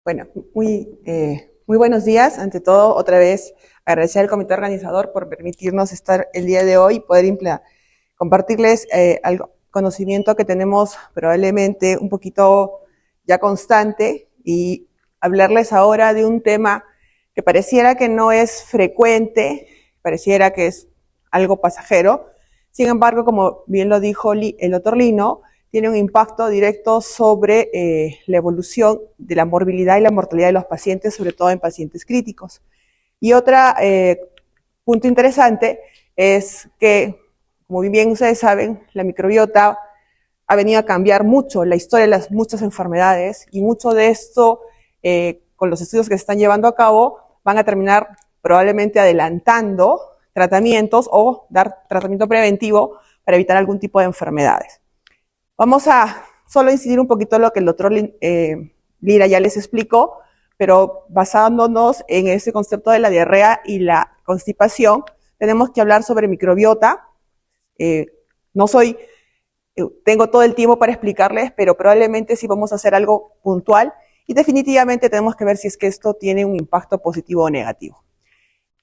Bueno, muy buenos días. Ante todo, otra vez agradecer al comité organizador por permitirnos estar el día de hoy y poder compartirles algo, conocimiento que tenemos probablemente un poquito ya constante y hablarles ahora de un tema que pareciera que no es frecuente, pareciera que es algo pasajero. Sin embargo, como bien lo dijo el doctor Lino, tiene un impacto directo sobre la evolución de la morbilidad y la mortalidad de los pacientes, sobre todo en pacientes críticos. Y otro punto interesante es que, como bien ustedes saben, la microbiota ha venido a cambiar mucho la historia de las muchas enfermedades y mucho de esto, con los estudios que se están llevando a cabo, van a terminar probablemente adelantando tratamientos o dar tratamiento preventivo para evitar algún tipo de enfermedades. Vamos a solo incidir un poquito en lo que el doctor Lira ya les explicó, pero basándonos en ese concepto de la diarrea y la constipación, tenemos que hablar sobre microbiota. Tengo todo el tiempo para explicarles, pero probablemente sí vamos a hacer algo puntual y definitivamente tenemos que ver si es que esto tiene un impacto positivo o negativo.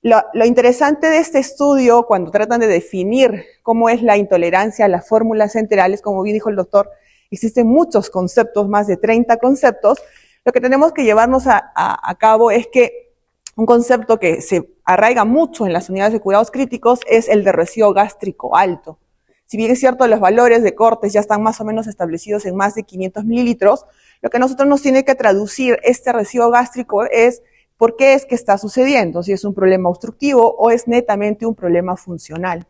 Lo interesante de este estudio, cuando tratan de definir cómo es la intolerancia a las fórmulas enterales, como bien dijo el doctor, existen muchos conceptos, más de 30 conceptos. Lo que tenemos que llevarnos a cabo es que un concepto que se arraiga mucho en las unidades de cuidados críticos es el de residuo gástrico alto. Si bien es cierto, los valores de cortes ya están más o menos establecidos en más de 500 mililitros, lo que a nosotros nos tiene que traducir este residuo gástrico es ¿por qué es que está sucediendo? Si es un problema obstructivo o es netamente un problema funcional.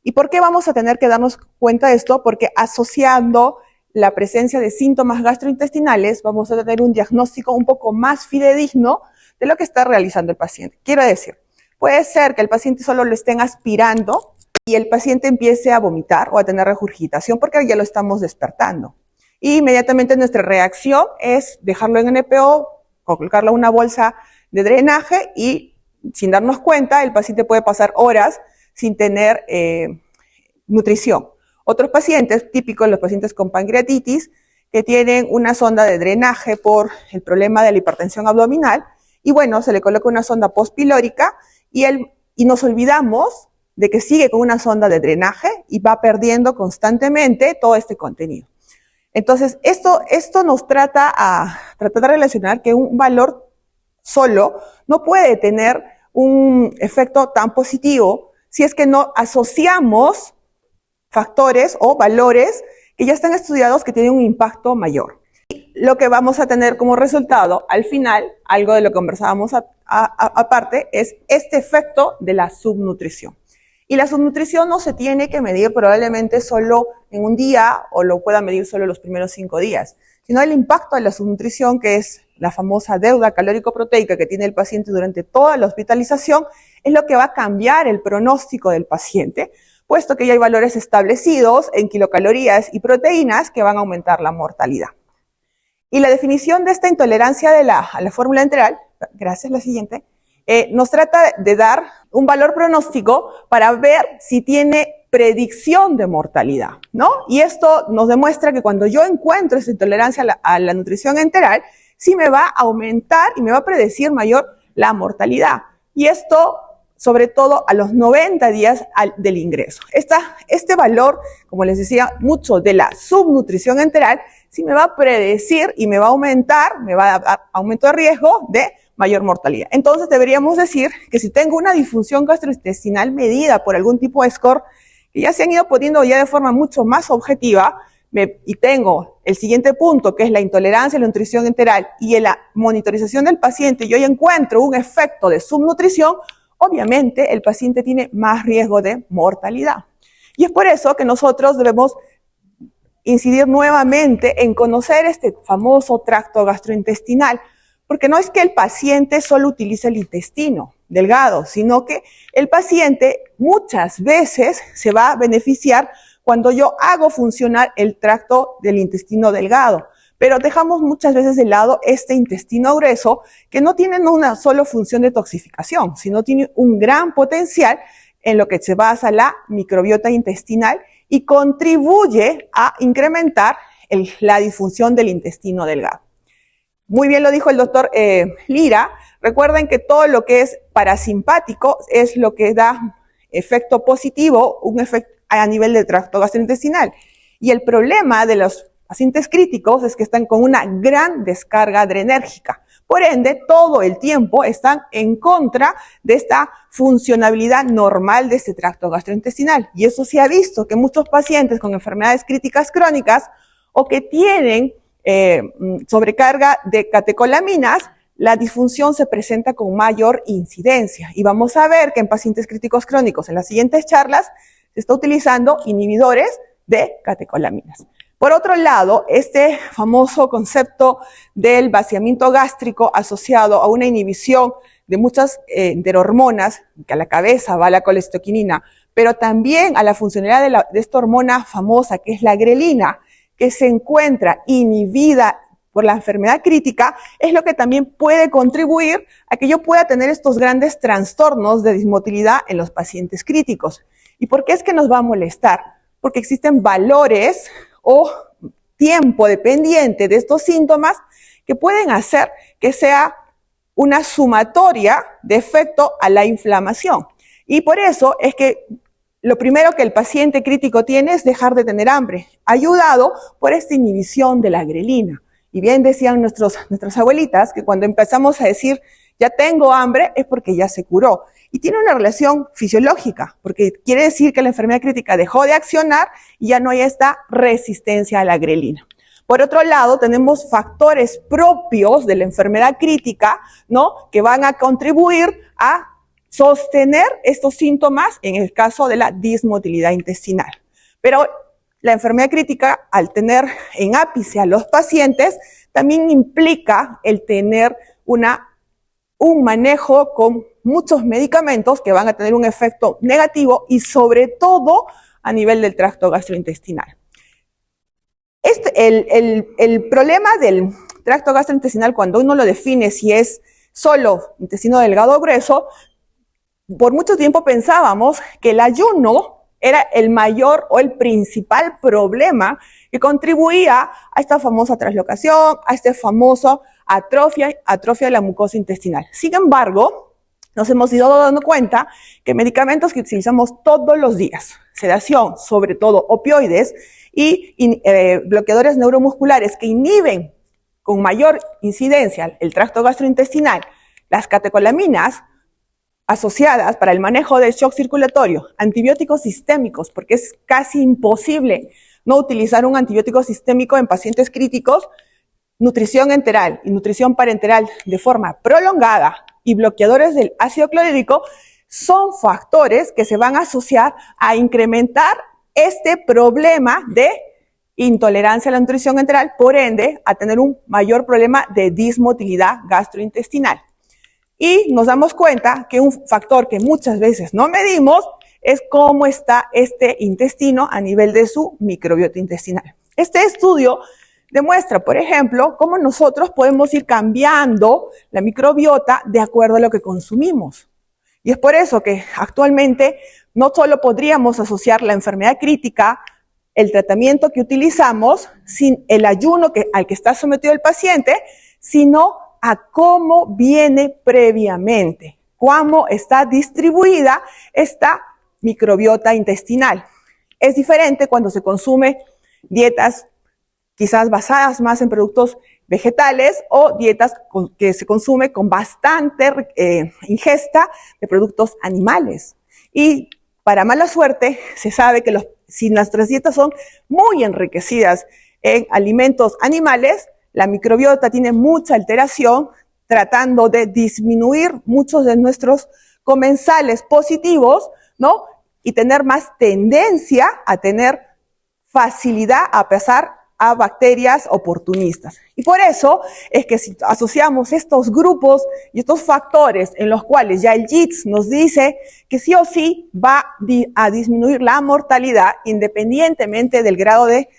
¿Y por qué vamos a tener que darnos cuenta de esto? Porque asociando la presencia de síntomas gastrointestinales vamos a tener un diagnóstico un poco más fidedigno de lo que está realizando el paciente. Quiero decir, puede ser que el paciente solo lo estén aspirando y el paciente empiece a vomitar o a tener regurgitación porque ya lo estamos despertando. Y inmediatamente nuestra reacción es dejarlo en NPO, colocarlo en una bolsa de drenaje y sin darnos cuenta el paciente puede pasar horas sin tener nutrición. Otros pacientes, típicos los pacientes con pancreatitis, que tienen una sonda de drenaje por el problema de la hipertensión abdominal y bueno, se le coloca una sonda postpilórica y nos olvidamos de que sigue con una sonda de drenaje y va perdiendo constantemente todo este contenido. Entonces, esto nos trata de relacionar que un valor solo no puede tener un efecto tan positivo si es que no asociamos factores o valores que ya están estudiados que tienen un impacto mayor. Y lo que vamos a tener como resultado, al final, algo de lo que conversábamos aparte, es este efecto de la subnutrición. Y la subnutrición no se tiene que medir probablemente solo en un día o lo pueda medir solo los primeros 5 días, sino el impacto de la subnutrición, que es la famosa deuda calórico-proteica que tiene el paciente durante toda la hospitalización, es lo que va a cambiar el pronóstico del paciente, puesto que ya hay valores establecidos en kilocalorías y proteínas que van a aumentar la mortalidad. Y la definición de esta intolerancia a la fórmula enteral, gracias, la siguiente, nos trata de dar un valor pronóstico para ver si tiene predicción de mortalidad, ¿no? Y esto nos demuestra que cuando yo encuentro esa intolerancia a la nutrición enteral, sí me va a aumentar y me va a predecir mayor la mortalidad. Y esto, sobre todo, a los 90 días del ingreso. Este valor, como les decía, mucho de la subnutrición enteral, sí me va a predecir y me va a aumentar, me va a dar aumento de riesgo de mayor mortalidad. Entonces deberíamos decir que si tengo una disfunción gastrointestinal medida por algún tipo de score, que ya se han ido poniendo ya de forma mucho más objetiva, y tengo el siguiente punto, que es la intolerancia a la nutrición enteral, y en la monitorización del paciente yo ya encuentro un efecto de subnutrición, obviamente el paciente tiene más riesgo de mortalidad. Y es por eso que nosotros debemos incidir nuevamente en conocer este famoso tracto gastrointestinal, porque no es que el paciente solo utilice el intestino delgado, sino que el paciente muchas veces se va a beneficiar cuando yo hago funcionar el tracto del intestino delgado. Pero dejamos muchas veces de lado este intestino grueso que no tiene una sola función de toxificación, sino tiene un gran potencial en lo que se basa la microbiota intestinal y contribuye a incrementar la disfunción del intestino delgado. Muy bien lo dijo el doctor Lira. Recuerden que todo lo que es parasimpático es lo que da efecto positivo, un efecto a nivel del tracto gastrointestinal. Y el problema de los pacientes críticos es que están con una gran descarga adrenérgica. Por ende, todo el tiempo están en contra de esta funcionabilidad normal de este tracto gastrointestinal. Y eso se ha visto que muchos pacientes con enfermedades críticas crónicas o que tienen sobrecarga de catecolaminas, la disfunción se presenta con mayor incidencia. Y vamos a ver que en pacientes críticos crónicos, en las siguientes charlas, se está utilizando inhibidores de catecolaminas. Por otro lado, este famoso concepto del vaciamiento gástrico asociado a una inhibición de muchas enterohormonas, que a la cabeza va la colesteoquinina, pero también a la funcionalidad de esta hormona famosa, que es la grelina, que se encuentra inhibida por la enfermedad crítica, es lo que también puede contribuir a que yo pueda tener estos grandes trastornos de dismotilidad en los pacientes críticos. ¿Y por qué es que nos va a molestar? Porque existen valores o tiempo dependiente de estos síntomas que pueden hacer que sea una sumatoria de efecto a la inflamación. Y por eso es que lo primero que el paciente crítico tiene es dejar de tener hambre, ayudado por esta inhibición de la grelina. Y bien decían nuestras abuelitas que cuando empezamos a decir ya tengo hambre es porque ya se curó. Y tiene una relación fisiológica, porque quiere decir que la enfermedad crítica dejó de accionar y ya no hay esta resistencia a la grelina. Por otro lado, tenemos factores propios de la enfermedad crítica, ¿no?, que van a contribuir a sostener estos síntomas en el caso de la dismotilidad intestinal. Pero la enfermedad crítica, al tener en ápice a los pacientes, también implica el tener un manejo con muchos medicamentos que van a tener un efecto negativo y sobre todo a nivel del tracto gastrointestinal. El problema del tracto gastrointestinal, cuando uno lo define si es solo intestino delgado o grueso, por mucho tiempo pensábamos que el ayuno era el mayor o el principal problema que contribuía a esta famosa traslocación, a esta famosa atrofia de la mucosa intestinal. Sin embargo, nos hemos ido dando cuenta que medicamentos que utilizamos todos los días, sedación, sobre todo opioides, y bloqueadores neuromusculares que inhiben con mayor incidencia el tracto gastrointestinal, las catecolaminas, asociadas para el manejo del shock circulatorio, antibióticos sistémicos, porque es casi imposible no utilizar un antibiótico sistémico en pacientes críticos, nutrición enteral y nutrición parenteral de forma prolongada y bloqueadores del ácido clorhídrico, son factores que se van a asociar a incrementar este problema de intolerancia a la nutrición enteral, por ende, a tener un mayor problema de dismotilidad gastrointestinal. Y nos damos cuenta que un factor que muchas veces no medimos es cómo está este intestino a nivel de su microbiota intestinal. Este estudio demuestra, por ejemplo, cómo nosotros podemos ir cambiando la microbiota de acuerdo a lo que consumimos. Y es por eso que actualmente no solo podríamos asociar la enfermedad crítica, el tratamiento que utilizamos, sin el ayuno al que está sometido el paciente, sino a cómo viene previamente, cómo está distribuida esta microbiota intestinal. Es diferente cuando se consume dietas quizás basadas más en productos vegetales o dietas que se consume con bastante ingesta de productos animales. Y para mala suerte, se sabe que si nuestras dietas son muy enriquecidas en alimentos animales, la microbiota tiene mucha alteración, tratando de disminuir muchos de nuestros comensales positivos, ¿no?, y tener más tendencia a tener facilidad a pasar a bacterias oportunistas. Y por eso es que si asociamos estos grupos y estos factores en los cuales ya el JITS nos dice que sí o sí va a disminuir la mortalidad independientemente del grado de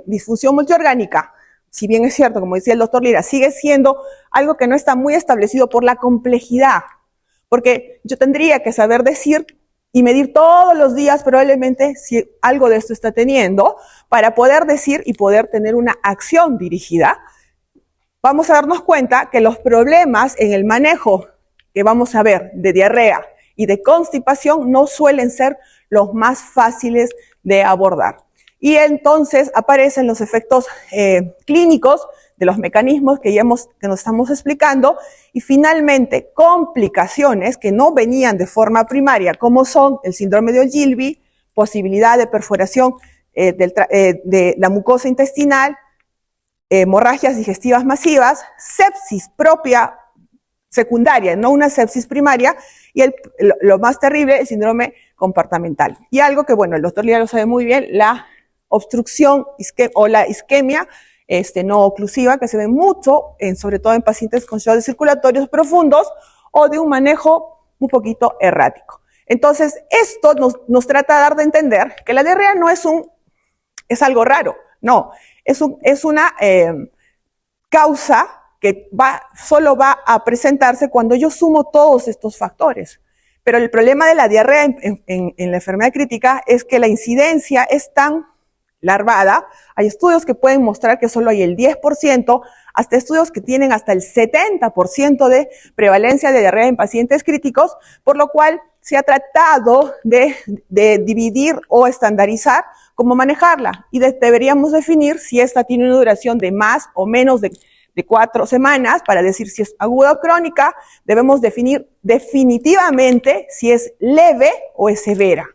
disfunción multiorgánica, si bien es cierto, como decía el doctor Lira, sigue siendo algo que no está muy establecido por la complejidad, porque yo tendría que saber decir y medir todos los días probablemente si algo de esto está teniendo, para poder decir y poder tener una acción dirigida vamos a darnos cuenta que los problemas en el manejo que vamos a ver de diarrea y de constipación no suelen ser los más fáciles de abordar. Y entonces aparecen los efectos clínicos de los mecanismos que nos estamos explicando, y finalmente complicaciones que no venían de forma primaria, como son el síndrome de Ogilvy, posibilidad de perforación de la mucosa intestinal, hemorragias digestivas masivas, sepsis propia secundaria, no una sepsis primaria, y lo más terrible, el síndrome comportamental. Y algo que, bueno, el doctor Lira lo sabe muy bien, la obstrucción o la isquemia no oclusiva, que se ve mucho, sobre todo en pacientes con shocks circulatorios profundos o de un manejo un poquito errático. Entonces, esto nos trata de dar de entender que la diarrea no es algo raro, no, es una causa que solo va a presentarse cuando yo sumo todos estos factores. Pero el problema de la diarrea en la enfermedad crítica es que la incidencia es tan larvada. Hay estudios que pueden mostrar que solo hay el 10%, hasta estudios que tienen hasta el 70% de prevalencia de diarrea en pacientes críticos, por lo cual se ha tratado de dividir o estandarizar cómo manejarla. Y deberíamos definir si esta tiene una duración de más o menos de 4 semanas para decir si es aguda o crónica. Debemos definir definitivamente si es leve o es severa.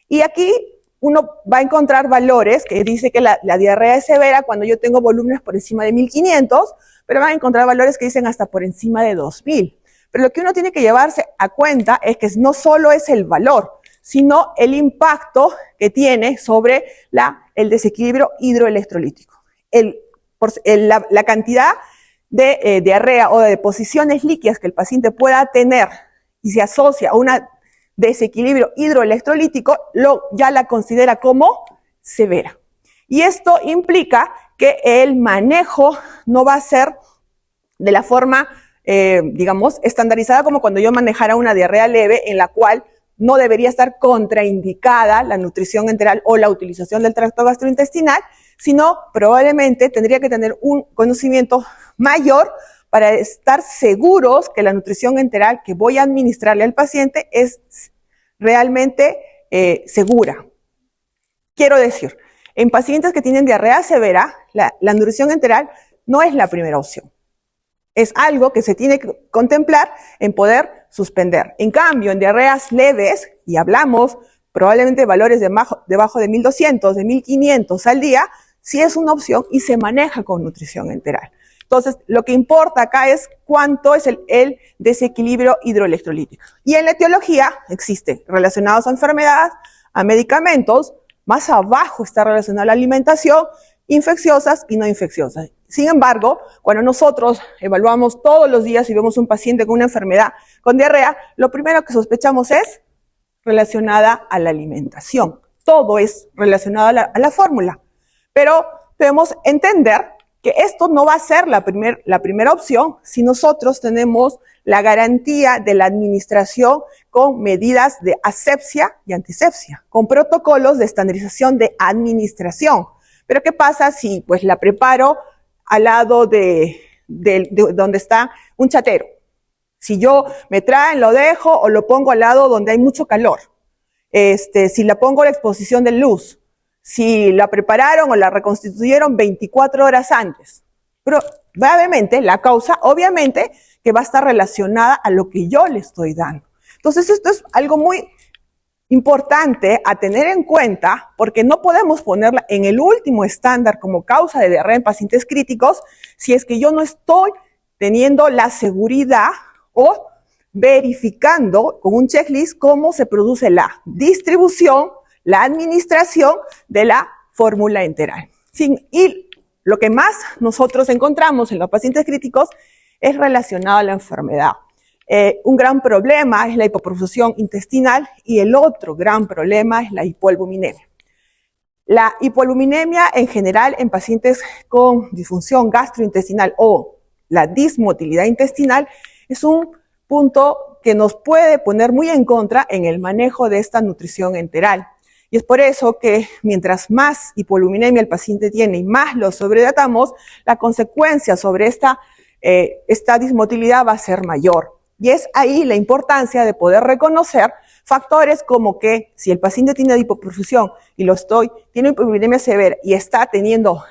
Y aquí uno va a encontrar valores que dice que la diarrea es severa cuando yo tengo volúmenes por encima de 1500, pero van a encontrar valores que dicen hasta por encima de 2000. Pero lo que uno tiene que llevarse a cuenta es que no solo es el valor, sino el impacto que tiene sobre el desequilibrio hidroelectrolítico. La cantidad de diarrea o de deposiciones líquidas que el paciente pueda tener y se asocia a un desequilibrio hidroelectrolítico, ya la considera como severa. Y esto implica que el manejo no va a ser de la forma, digamos, estandarizada como cuando yo manejara una diarrea leve, en la cual no debería estar contraindicada la nutrición enteral o la utilización del tracto gastrointestinal, sino probablemente tendría que tener un conocimiento mayor para estar seguros que la nutrición enteral que voy a administrarle al paciente es realmente segura. Quiero decir, en pacientes que tienen diarrea severa, la nutrición enteral no es la primera opción. Es algo que se tiene que contemplar en poder suspender. En cambio, en diarreas leves, y hablamos probablemente de valores debajo de 1200, de 1500 al día, sí es una opción y se maneja con nutrición enteral. Entonces, lo que importa acá es cuánto es el desequilibrio hidroelectrolítico. Y en la etiología existe relacionados a enfermedades, a medicamentos, más abajo está relacionado a la alimentación, infecciosas y no infecciosas. Sin embargo, cuando nosotros evaluamos todos los días y vemos un paciente con una enfermedad con diarrea, lo primero que sospechamos es relacionada a la alimentación. Todo es relacionado a la fórmula. Pero debemos entender que esto no va a ser la primera opción si nosotros tenemos la garantía de la administración con medidas de asepsia y antisepsia, con protocolos de estandarización de administración. Pero ¿qué pasa si pues la preparo al lado de donde está un chatero? Si yo me traen, lo dejo o lo pongo al lado donde hay mucho calor. Si la pongo a la exposición de luz, si la prepararon o la reconstituyeron 24 horas antes. Pero probablemente la causa, obviamente, que va a estar relacionada a lo que yo le estoy dando. Entonces, esto es algo muy importante a tener en cuenta, porque no podemos ponerla en el último estándar como causa de diarrea en pacientes críticos si es que yo no estoy teniendo la seguridad o verificando con un checklist cómo se produce la distribución, la administración de la fórmula enteral. Y lo que más nosotros encontramos en los pacientes críticos es relacionado a la enfermedad. Un gran problema es la hipoperfusión intestinal y el otro gran problema es la hipoalbuminemia. La hipoalbuminemia en general en pacientes con disfunción gastrointestinal o la dismotilidad intestinal es un punto que nos puede poner muy en contra en el manejo de esta nutrición enteral. Y es por eso que mientras más hipoalbuminemia el paciente tiene y más lo sobredotamos, la consecuencia sobre esta esta dismotilidad va a ser mayor. Y es ahí la importancia de poder reconocer factores como que si el paciente tiene hipoperfusión y tiene hipovolemia severa y está teniendo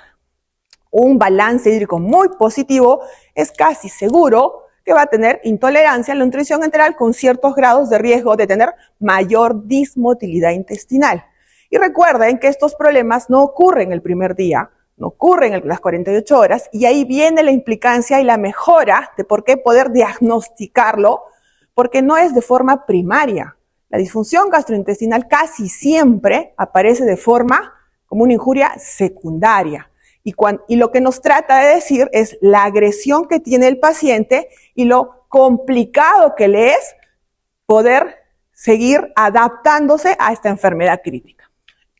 un balance hídrico muy positivo, es casi seguro que va a tener intolerancia a la nutrición enteral con ciertos grados de riesgo de tener mayor dismotilidad intestinal. Y recuerden que estos problemas no ocurren el primer día, no ocurren en las 48 horas, y ahí viene la implicancia y la mejora de por qué poder diagnosticarlo, porque no es de forma primaria. La disfunción gastrointestinal casi siempre aparece de forma como una injuria secundaria. Y lo que nos trata de decir es la agresión que tiene el paciente y lo complicado que le es poder seguir adaptándose a esta enfermedad crítica.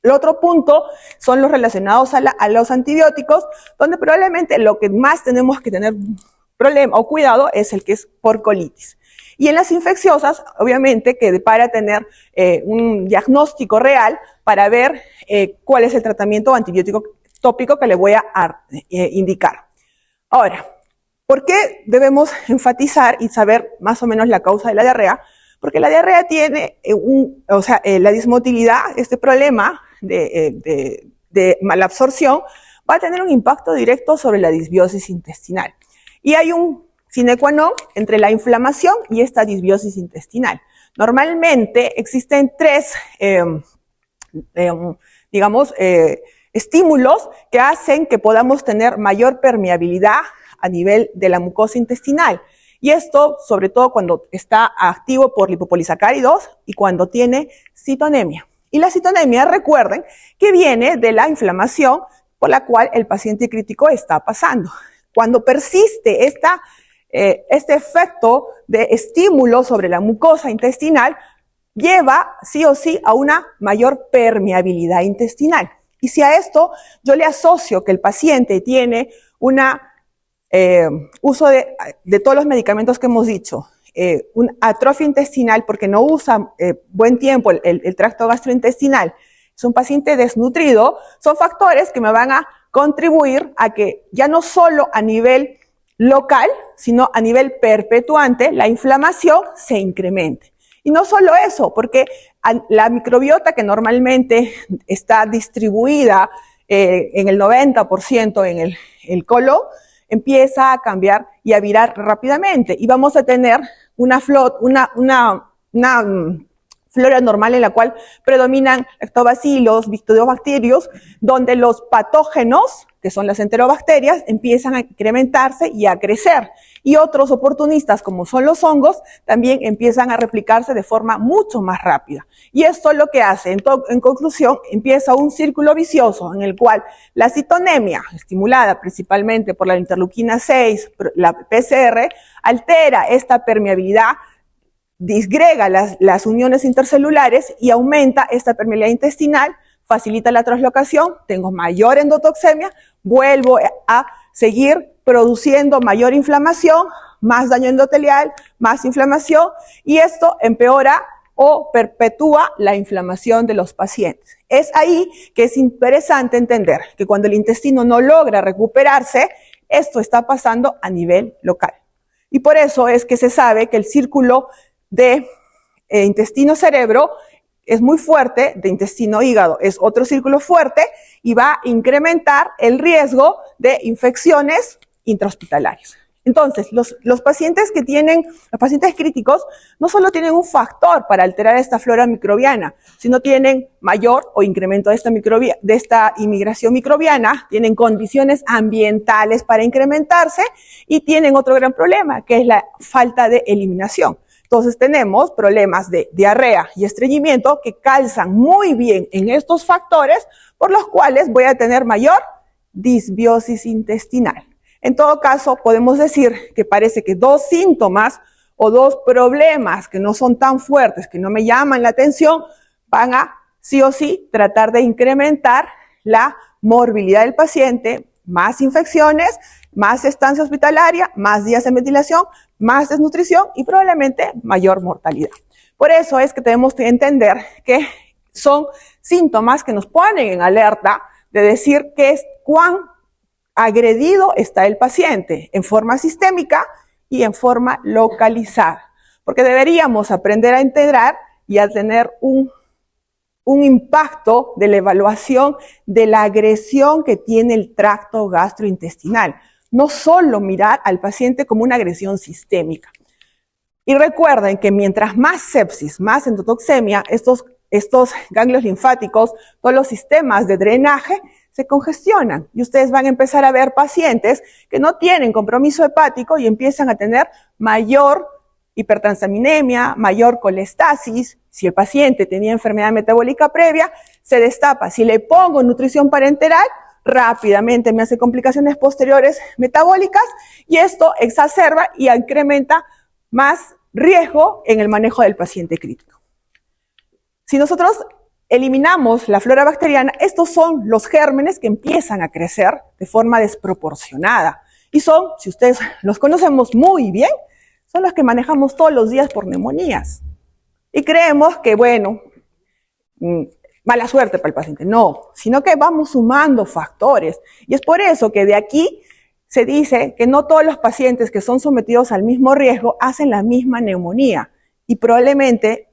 El otro punto son los relacionados a los antibióticos, donde probablemente lo que más tenemos que tener problema o cuidado es el que es por colitis. Y en las infecciosas, obviamente, que para tener un diagnóstico real para ver cuál es el tratamiento antibiótico tópico que le voy a indicar. Ahora, ¿por qué debemos enfatizar y saber más o menos la causa de la diarrea? Porque la diarrea tiene la dismotilidad, este problema de malabsorción, va a tener un impacto directo sobre la disbiosis intestinal. Y hay un sine qua non entre la inflamación y esta disbiosis intestinal. Normalmente existen tres, estímulos que hacen que podamos tener mayor permeabilidad a nivel de la mucosa intestinal. Y esto, sobre todo cuando está activo por lipopolisacáridos y cuando tiene citonemia. Y la citonemia, recuerden, que viene de la inflamación por la cual el paciente crítico está pasando. Cuando persiste este efecto de estímulo sobre la mucosa intestinal, lleva sí o sí a una mayor permeabilidad intestinal. Y si a esto yo le asocio que el paciente tiene una uso de todos los medicamentos que hemos dicho, una atrofia intestinal porque no usa buen tiempo el tracto gastrointestinal, es un paciente desnutrido, son factores que me van a contribuir a que ya no solo a nivel local, sino a nivel perpetuante, la inflamación se incremente. Y no solo eso, porque la microbiota que normalmente está distribuida en el 90% en el colon, empieza a cambiar y a virar rápidamente. Y vamos a tener una flora normal en la cual predominan lactobacilos, bifidobacterios, donde los patógenos, que son las enterobacterias, empiezan a incrementarse y a crecer. Y otros oportunistas, como son los hongos, también empiezan a replicarse de forma mucho más rápida. Y esto lo que hace, en conclusión, empieza un círculo vicioso en el cual la citonemia, estimulada principalmente por la interleuquina 6, la PCR, altera esta permeabilidad, disgrega las uniones intercelulares y aumenta esta permeabilidad intestinal, facilita la translocación, tengo mayor endotoxemia, vuelvo a seguir produciendo mayor inflamación, más daño endotelial, más inflamación, y esto empeora o perpetúa la inflamación de los pacientes. Es ahí que es interesante entender que cuando el intestino no logra recuperarse, esto está pasando a nivel local. Y por eso es que se sabe que el círculo de intestino-cerebro es muy fuerte, de intestino-hígado es otro círculo fuerte y va a incrementar el riesgo de infecciones intrahospitalarias. Entonces, los pacientes críticos no solo tienen un factor para alterar esta flora microbiana, sino tienen mayor o incremento de esta inmigración microbiana, tienen condiciones ambientales para incrementarse y tienen otro gran problema, que es la falta de eliminación. Entonces tenemos problemas de diarrea y estreñimiento que calzan muy bien en estos factores, por los cuales voy a tener mayor disbiosis intestinal. En todo caso, podemos decir que parece que dos síntomas o dos problemas que no son tan fuertes, que no me llaman la atención, van a sí o sí tratar de incrementar la morbilidad del paciente, más infecciones, más estancia hospitalaria, más días de ventilación, más desnutrición y probablemente mayor mortalidad. Por eso es que tenemos que entender que son síntomas que nos ponen en alerta de decir cuán agredido está el paciente en forma sistémica y en forma localizada. Porque deberíamos aprender a integrar y a tener un impacto de la evaluación de la agresión que tiene el tracto gastrointestinal. No solo mirar al paciente como una agresión sistémica. Y recuerden que mientras más sepsis, más endotoxemia, estos ganglios linfáticos, todos los sistemas de drenaje se congestionan. Y ustedes van a empezar a ver pacientes que no tienen compromiso hepático y empiezan a tener mayor hipertransaminemia, mayor colestasis. Si el paciente tenía enfermedad metabólica previa, se destapa. Si le pongo nutrición parenteral, rápidamente me hace complicaciones posteriores metabólicas y esto exacerba y incrementa más riesgo en el manejo del paciente crítico. Si nosotros eliminamos la flora bacteriana, estos son los gérmenes que empiezan a crecer de forma desproporcionada. Y son, si ustedes los conocemos muy bien, son los que manejamos todos los días por neumonías. Y creemos que, bueno, mala suerte para el paciente. No, sino que vamos sumando factores. Y es por eso que de aquí se dice que no todos los pacientes que son sometidos al mismo riesgo hacen la misma neumonía. Y probablemente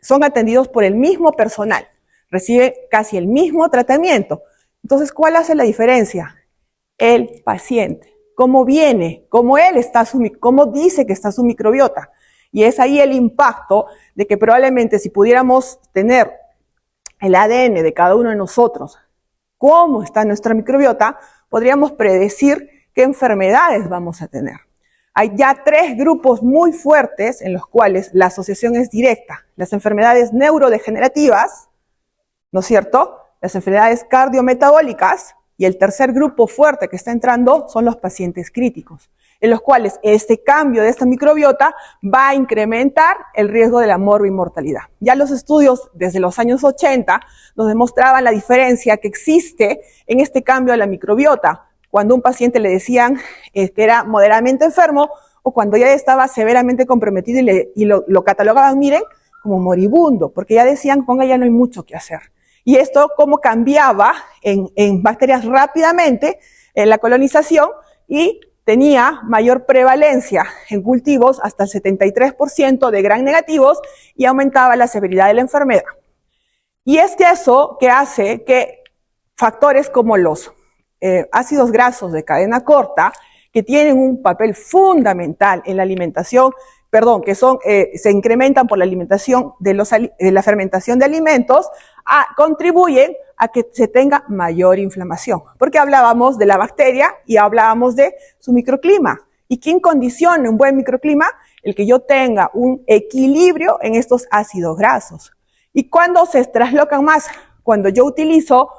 son atendidos por el mismo personal. Reciben casi el mismo tratamiento. Entonces, ¿cuál hace la diferencia? El paciente. Cómo viene, cómo dice que está su microbiota. Y es ahí el impacto de que probablemente si pudiéramos tener el ADN de cada uno de nosotros, cómo está nuestra microbiota, podríamos predecir qué enfermedades vamos a tener. Hay ya 3 grupos muy fuertes en los cuales la asociación es directa. Las enfermedades neurodegenerativas, ¿no es cierto? Las enfermedades cardiometabólicas y el tercer grupo fuerte que está entrando son los pacientes críticos, en los cuales este cambio de esta microbiota va a incrementar el riesgo de la morbimortalidad. Ya los estudios desde los años 80 nos demostraban la diferencia que existe en este cambio de la microbiota, cuando un paciente le decían que era moderadamente enfermo o cuando ya estaba severamente comprometido y lo catalogaban, miren, como moribundo, porque ya decían, ponga, ya no hay mucho que hacer. Y esto cómo cambiaba en bacterias rápidamente en la colonización y tenía mayor prevalencia en cultivos, hasta el 73% de gram negativos, y aumentaba la severidad de la enfermedad. Y es que eso que hace que factores como los ácidos grasos de cadena corta, que tienen un papel fundamental en la alimentación, se incrementan por la alimentación de la fermentación de alimentos, contribuyen a que se tenga mayor inflamación. Porque hablábamos de la bacteria y hablábamos de su microclima. ¿Y quién condiciona un buen microclima? El que yo tenga un equilibrio en estos ácidos grasos. ¿Y cuándo se traslocan más? Cuando yo utilizo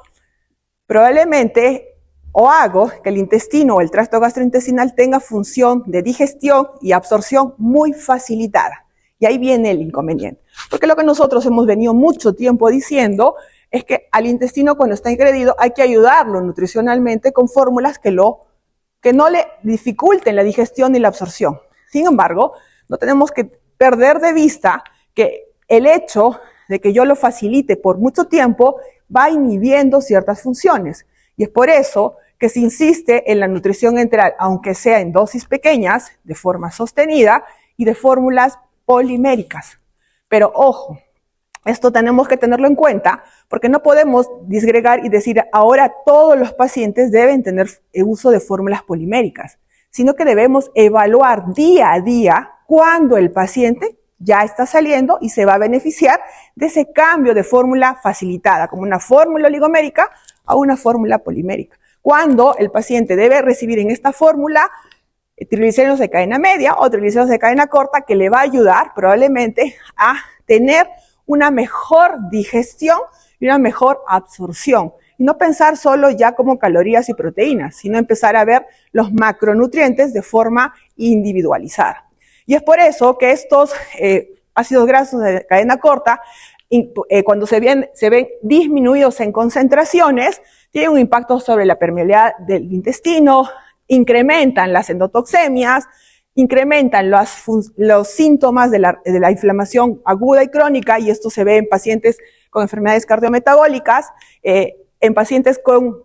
probablemente o hago que el intestino o el tracto gastrointestinal tenga función de digestión y absorción muy facilitada. Y ahí viene el inconveniente. Porque lo que nosotros hemos venido mucho tiempo diciendo es que al intestino cuando está agredido hay que ayudarlo nutricionalmente con fórmulas que no le dificulten la digestión y la absorción. Sin embargo, no tenemos que perder de vista que el hecho de que yo lo facilite por mucho tiempo va inhibiendo ciertas funciones. Y es por eso que se insiste en la nutrición enteral, aunque sea en dosis pequeñas, de forma sostenida y de fórmulas poliméricas. Pero ojo, esto tenemos que tenerlo en cuenta porque no podemos disgregar y decir ahora todos los pacientes deben tener uso de fórmulas poliméricas, sino que debemos evaluar día a día cuándo el paciente ya está saliendo y se va a beneficiar de ese cambio de fórmula facilitada, como una fórmula oligomérica a una fórmula polimérica. Cuando el paciente debe recibir en esta fórmula triglicéridos de cadena media o triglicéridos de cadena corta, que le va a ayudar probablemente a tener una mejor digestión y una mejor absorción. Y no pensar solo ya como calorías y proteínas, sino empezar a ver los macronutrientes de forma individualizada. Y es por eso que estos ácidos grasos de cadena corta, cuando se ven disminuidos en concentraciones, tienen un impacto sobre la permeabilidad del intestino, incrementan las endotoxemias, incrementan los síntomas de la inflamación aguda y crónica, y esto se ve en pacientes con enfermedades cardiometabólicas, en pacientes con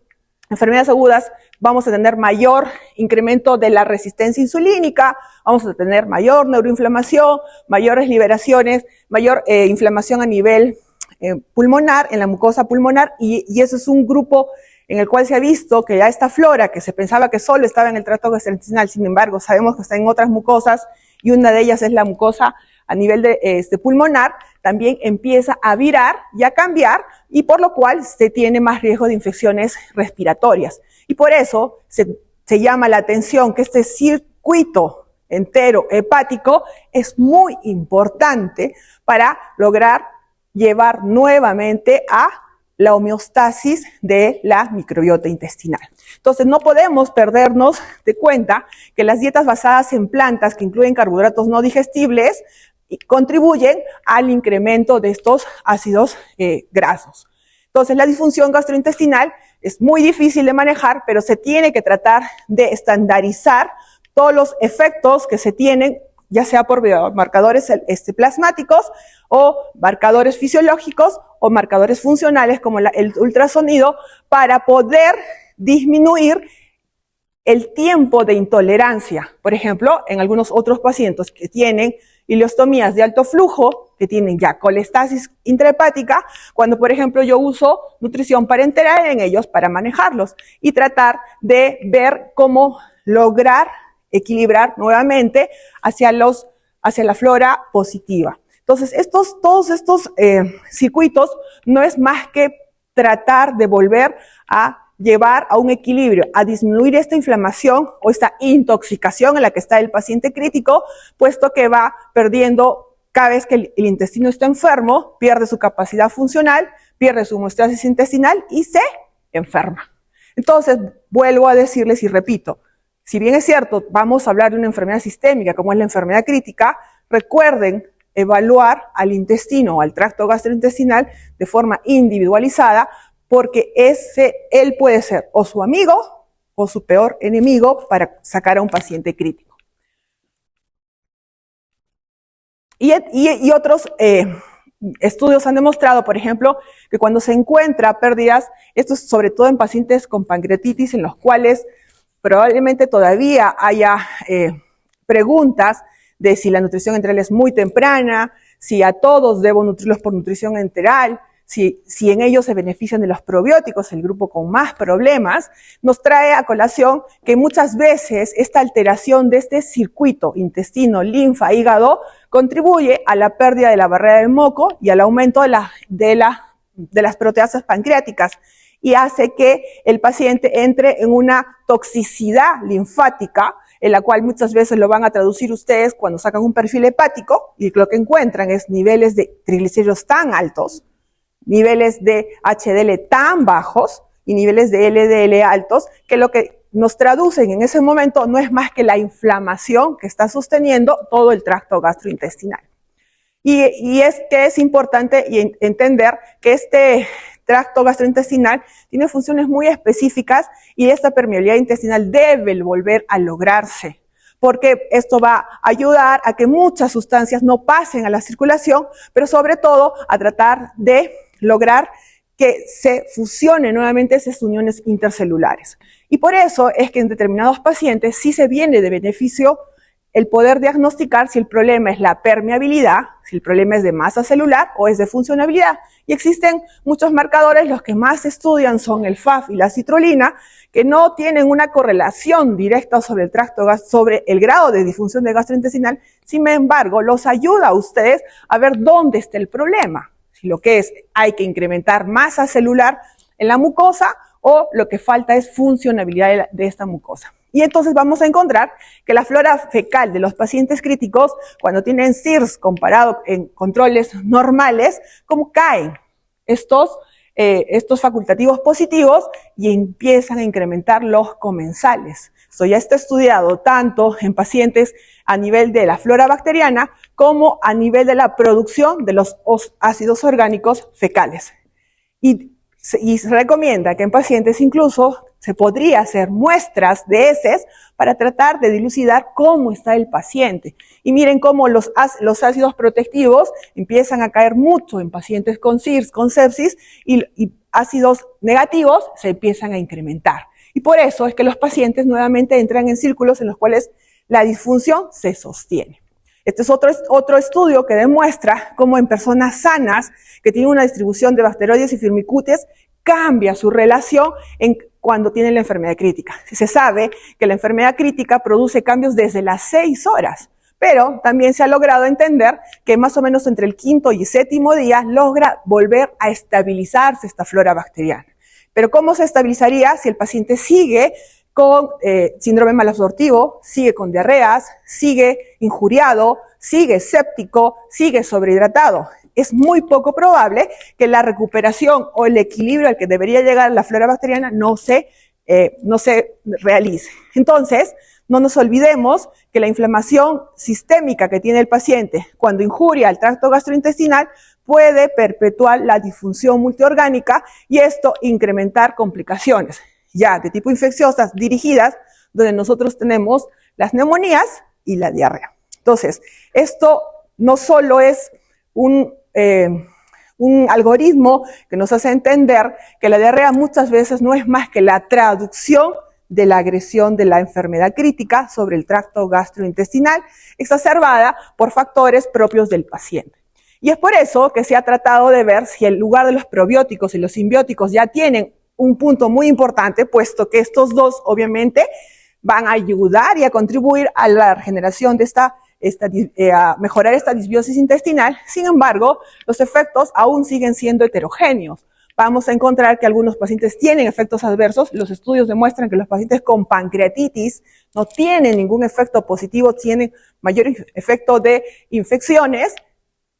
enfermedades agudas, vamos a tener mayor incremento de la resistencia insulínica, vamos a tener mayor neuroinflamación, mayores liberaciones, mayor inflamación a nivel pulmonar, en la mucosa pulmonar, y eso es un grupo en el cual se ha visto que ya esta flora, que se pensaba que solo estaba en el tracto gastrointestinal, sin embargo, sabemos que está en otras mucosas, y una de ellas es la mucosa a nivel de pulmonar, también empieza a virar y a cambiar, y por lo cual se tiene más riesgo de infecciones respiratorias. Y por eso se llama la atención que este circuito entero hepático es muy importante para lograr llevar nuevamente a la homeostasis de la microbiota intestinal. Entonces, no podemos perdernos de cuenta que las dietas basadas en plantas que incluyen carbohidratos no digestibles contribuyen al incremento de estos ácidos grasos. Entonces, la disfunción gastrointestinal es muy difícil de manejar, pero se tiene que tratar de estandarizar todos los efectos que se tienen, ya sea por marcadores plasmáticos o marcadores fisiológicos o marcadores funcionales como el ultrasonido, para poder disminuir el tiempo de intolerancia. Por ejemplo, en algunos otros pacientes que tienen ileostomías de alto flujo, que tienen ya colestasis intrahepática, cuando por ejemplo yo uso nutrición parenteral en ellos para manejarlos y tratar de ver cómo lograr equilibrar nuevamente hacia la flora positiva. Entonces, todos estos circuitos no es más que tratar de volver a llevar a un equilibrio, a disminuir esta inflamación o esta intoxicación en la que está el paciente crítico, puesto que va perdiendo, cada vez que el intestino está enfermo, pierde su capacidad funcional, pierde su homeostasis intestinal y se enferma. Entonces, vuelvo a decirles y repito, si bien es cierto, vamos a hablar de una enfermedad sistémica como es la enfermedad crítica, recuerden evaluar al intestino o al tracto gastrointestinal de forma individualizada, porque él puede ser o su amigo o su peor enemigo para sacar a un paciente crítico. Y otros estudios han demostrado, por ejemplo, que cuando se encuentra pérdidas, esto es sobre todo en pacientes con pancreatitis, en los cuales probablemente todavía haya preguntas de si la nutrición enteral es muy temprana, si a todos debo nutrirlos por nutrición enteral, si en ellos se benefician de los probióticos, el grupo con más problemas, nos trae a colación que muchas veces esta alteración de este circuito intestino, linfa, hígado, contribuye a la pérdida de la barrera del moco y al aumento de las proteasas pancreáticas, y hace que el paciente entre en una toxicidad linfática, en la cual muchas veces lo van a traducir ustedes cuando sacan un perfil hepático, y lo que encuentran es niveles de triglicéridos tan altos, niveles de HDL tan bajos y niveles de LDL altos, que lo que nos traducen en ese momento no es más que la inflamación que está sosteniendo todo el tracto gastrointestinal. Y es que es importante entender que este tracto gastrointestinal tiene funciones muy específicas y esta permeabilidad intestinal debe volver a lograrse, porque esto va a ayudar a que muchas sustancias no pasen a la circulación, pero sobre todo a tratar de lograr que se fusionen nuevamente esas uniones intercelulares. Y por eso es que en determinados pacientes sí se viene de beneficio el poder diagnosticar si el problema es la permeabilidad, si el problema es de masa celular o es de funcionabilidad. Y existen muchos marcadores, los que más se estudian son el FAF y la citrulina, que no tienen una correlación directa sobre sobre el grado de disfunción de gastrointestinal, sin embargo, los ayuda a ustedes a ver dónde está el problema. Si lo que es, hay que incrementar masa celular en la mucosa o lo que falta es funcionabilidad de esta mucosa. Y entonces vamos a encontrar que la flora fecal de los pacientes críticos, cuando tienen CIRS comparado en controles normales, como caen estos facultativos positivos y empiezan a incrementar los comensales. Esto ya está estudiado tanto en pacientes a nivel de la flora bacteriana como a nivel de la producción de los ácidos orgánicos fecales. Y se recomienda que en pacientes incluso se podría hacer muestras de heces para tratar de dilucidar cómo está el paciente. Y miren cómo los ácidos protectivos empiezan a caer mucho en pacientes con CIRS, con sepsis, y ácidos negativos se empiezan a incrementar. Y por eso es que los pacientes nuevamente entran en círculos en los cuales la disfunción se sostiene. Este es otro estudio que demuestra cómo en personas sanas que tienen una distribución de bacteroides y firmicutes cambia su relación cuando tienen la enfermedad crítica. Se sabe que la enfermedad crítica produce cambios desde las 6 horas, pero también se ha logrado entender que más o menos entre el 5.º y 7.º día logra volver a estabilizarse esta flora bacteriana. Pero ¿cómo se estabilizaría si el paciente sigue con síndrome malabsortivo, sigue con diarreas, sigue injuriado, sigue séptico, sigue sobrehidratado? Es muy poco probable que la recuperación o el equilibrio al que debería llegar la flora bacteriana no se realice. Entonces, no nos olvidemos que la inflamación sistémica que tiene el paciente cuando injuria el tracto gastrointestinal puede perpetuar la disfunción multiorgánica y esto incrementar complicaciones ya de tipo infecciosas dirigidas, donde nosotros tenemos las neumonías y la diarrea. Entonces, esto no solo es un algoritmo que nos hace entender que la diarrea muchas veces no es más que la traducción de la agresión de la enfermedad crítica sobre el tracto gastrointestinal, exacerbada por factores propios del paciente. Y es por eso que se ha tratado de ver si el lugar de los probióticos y los simbióticos ya tienen un punto muy importante, puesto que estos dos obviamente van a ayudar y a contribuir a la regeneración de a mejorar esta disbiosis intestinal. Sin embargo, los efectos aún siguen siendo heterogéneos. Vamos a encontrar que algunos pacientes tienen efectos adversos. Los estudios demuestran que los pacientes con pancreatitis no tienen ningún efecto positivo, tienen mayor efecto de infecciones.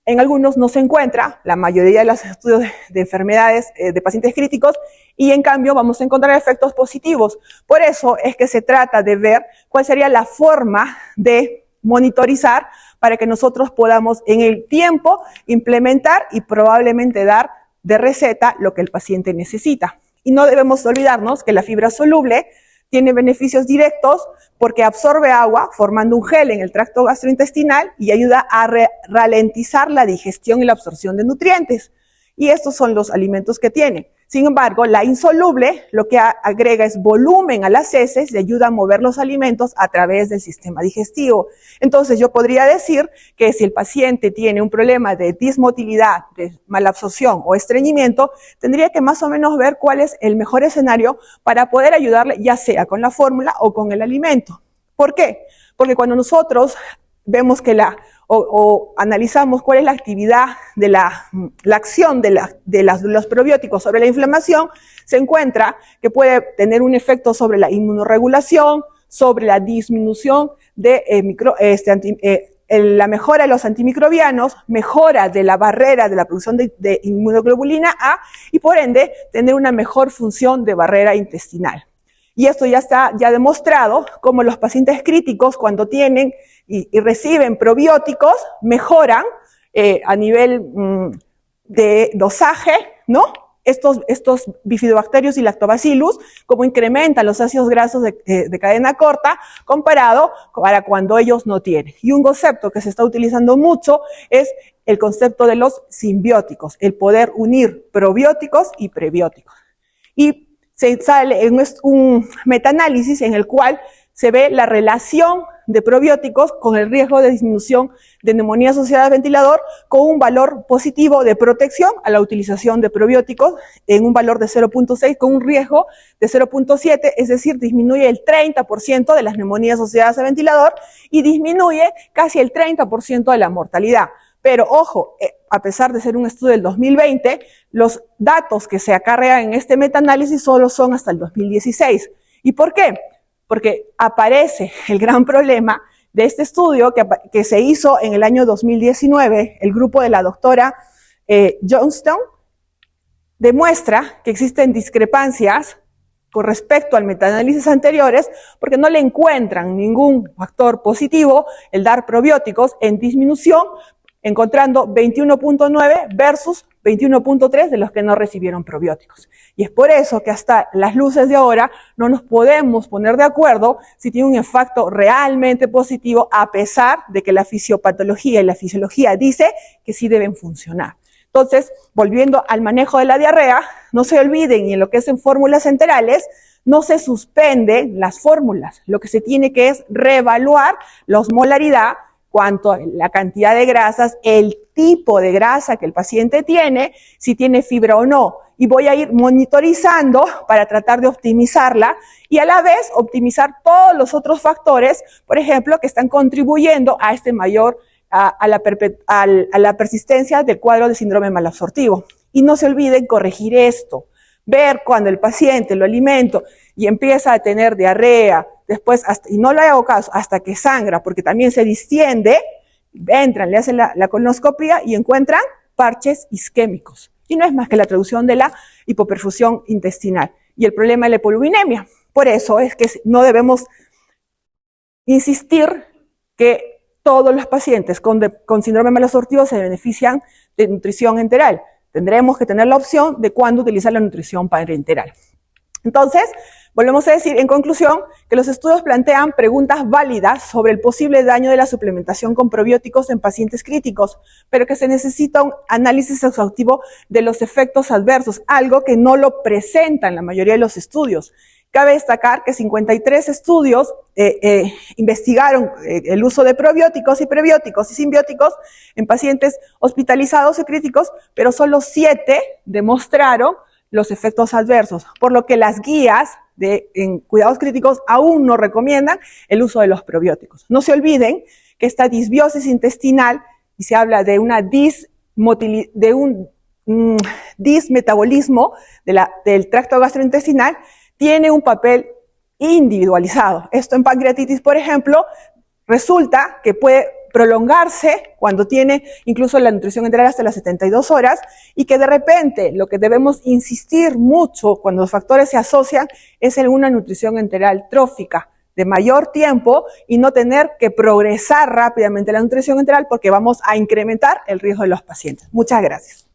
En algunos no se encuentra, la mayoría de los estudios de enfermedades de pacientes críticos, y en cambio vamos a encontrar efectos positivos. Por eso es que se trata de ver cuál sería la forma de monitorizar para que nosotros podamos en el tiempo implementar y probablemente dar de receta lo que el paciente necesita. Y no debemos olvidarnos que la fibra soluble tiene beneficios directos porque absorbe agua formando un gel en el tracto gastrointestinal y ayuda a ralentizar la digestión y la absorción de nutrientes. Y estos son los alimentos que tiene. Sin embargo, la insoluble lo que agrega es volumen a las heces y ayuda a mover los alimentos a través del sistema digestivo. Entonces, yo podría decir que si el paciente tiene un problema de dismotilidad, de malabsorción o estreñimiento, tendría que más o menos ver cuál es el mejor escenario para poder ayudarle, ya sea con la fórmula o con el alimento. ¿Por qué? Porque cuando nosotros vemos que analizamos cuál es la actividad de la acción de los probióticos sobre la inflamación, se encuentra que puede tener un efecto sobre la inmunorregulación, sobre la disminución de la mejora de los antimicrobianos, mejora de la barrera de la producción de inmunoglobulina A y por ende tener una mejor función de barrera intestinal. Y esto ya está demostrado como los pacientes críticos cuando tienen y reciben probióticos mejoran a nivel de dosaje, ¿no? Estos bifidobacterios y lactobacillus, como incrementan los ácidos grasos de cadena corta comparado para cuando ellos no tienen. Y un concepto que se está utilizando mucho es el concepto de los simbióticos, el poder unir probióticos y prebióticos. Y se sale en un metaanálisis en el cual se ve la relación de probióticos con el riesgo de disminución de neumonía asociada al ventilador con un valor positivo de protección a la utilización de probióticos en un valor de 0.6 con un riesgo de 0.7, es decir, disminuye el 30% de las neumonías asociadas al ventilador y disminuye casi el 30% de la mortalidad. Pero ojo, a pesar de ser un estudio del 2020, los datos que se acarrean en este metaanálisis solo son hasta el 2016. ¿Y por qué? Porque aparece el gran problema de este estudio que se hizo en el año 2019, el grupo de la doctora Johnston, demuestra que existen discrepancias con respecto al metaanálisis anteriores porque no le encuentran ningún factor positivo el dar probióticos en disminución, encontrando 21.9 versus 21.3 de los que no recibieron probióticos. Y es por eso que hasta las luces de ahora no nos podemos poner de acuerdo si tiene un efecto realmente positivo, a pesar de que la fisiopatología y la fisiología dice que sí deben funcionar. Entonces, volviendo al manejo de la diarrea, no se olviden, y en lo que es en fórmulas enterales, no se suspenden las fórmulas. Lo que se tiene que es reevaluar la osmolaridad, cuanto a la cantidad de grasas, el tipo de grasa que el paciente tiene, si tiene fibra o no. Y voy a ir monitorizando para tratar de optimizarla y a la vez optimizar todos los otros factores, por ejemplo, que están contribuyendo a este mayor, a la persistencia del cuadro de síndrome malabsortivo. Y no se olviden corregir esto. Ver cuando el paciente lo alimento y empieza a tener diarrea, después, y no le hago caso, hasta que sangra, porque también se distiende, entran, le hacen la colonoscopia y encuentran parches isquémicos. Y no es más que la traducción de la hipoperfusión intestinal y el problema de la hipoluminemia. Por eso es que no debemos insistir que todos los pacientes con síndrome malabsortivo se benefician de nutrición enteral. Tendremos que tener la opción de cuándo utilizar la nutrición parenteral. Entonces, volvemos a decir, en conclusión, que los estudios plantean preguntas válidas sobre el posible daño de la suplementación con probióticos en pacientes críticos, pero que se necesita un análisis exhaustivo de los efectos adversos, algo que no lo presentan la mayoría de los estudios. Cabe destacar que 53 estudios investigaron el uso de probióticos y prebióticos y simbióticos en pacientes hospitalizados y críticos, pero solo 7 demostraron los efectos adversos, por lo que las guías en cuidados críticos aún no recomiendan el uso de los probióticos. No se olviden que esta disbiosis intestinal, y se habla de un dismetabolismo del tracto gastrointestinal, tiene un papel individualizado. Esto en pancreatitis, por ejemplo, resulta que puede prolongarse cuando tiene incluso la nutrición enteral hasta las 72 horas y que de repente lo que debemos insistir mucho cuando los factores se asocian es en una nutrición enteral trófica de mayor tiempo y no tener que progresar rápidamente la nutrición enteral porque vamos a incrementar el riesgo de los pacientes. Muchas gracias.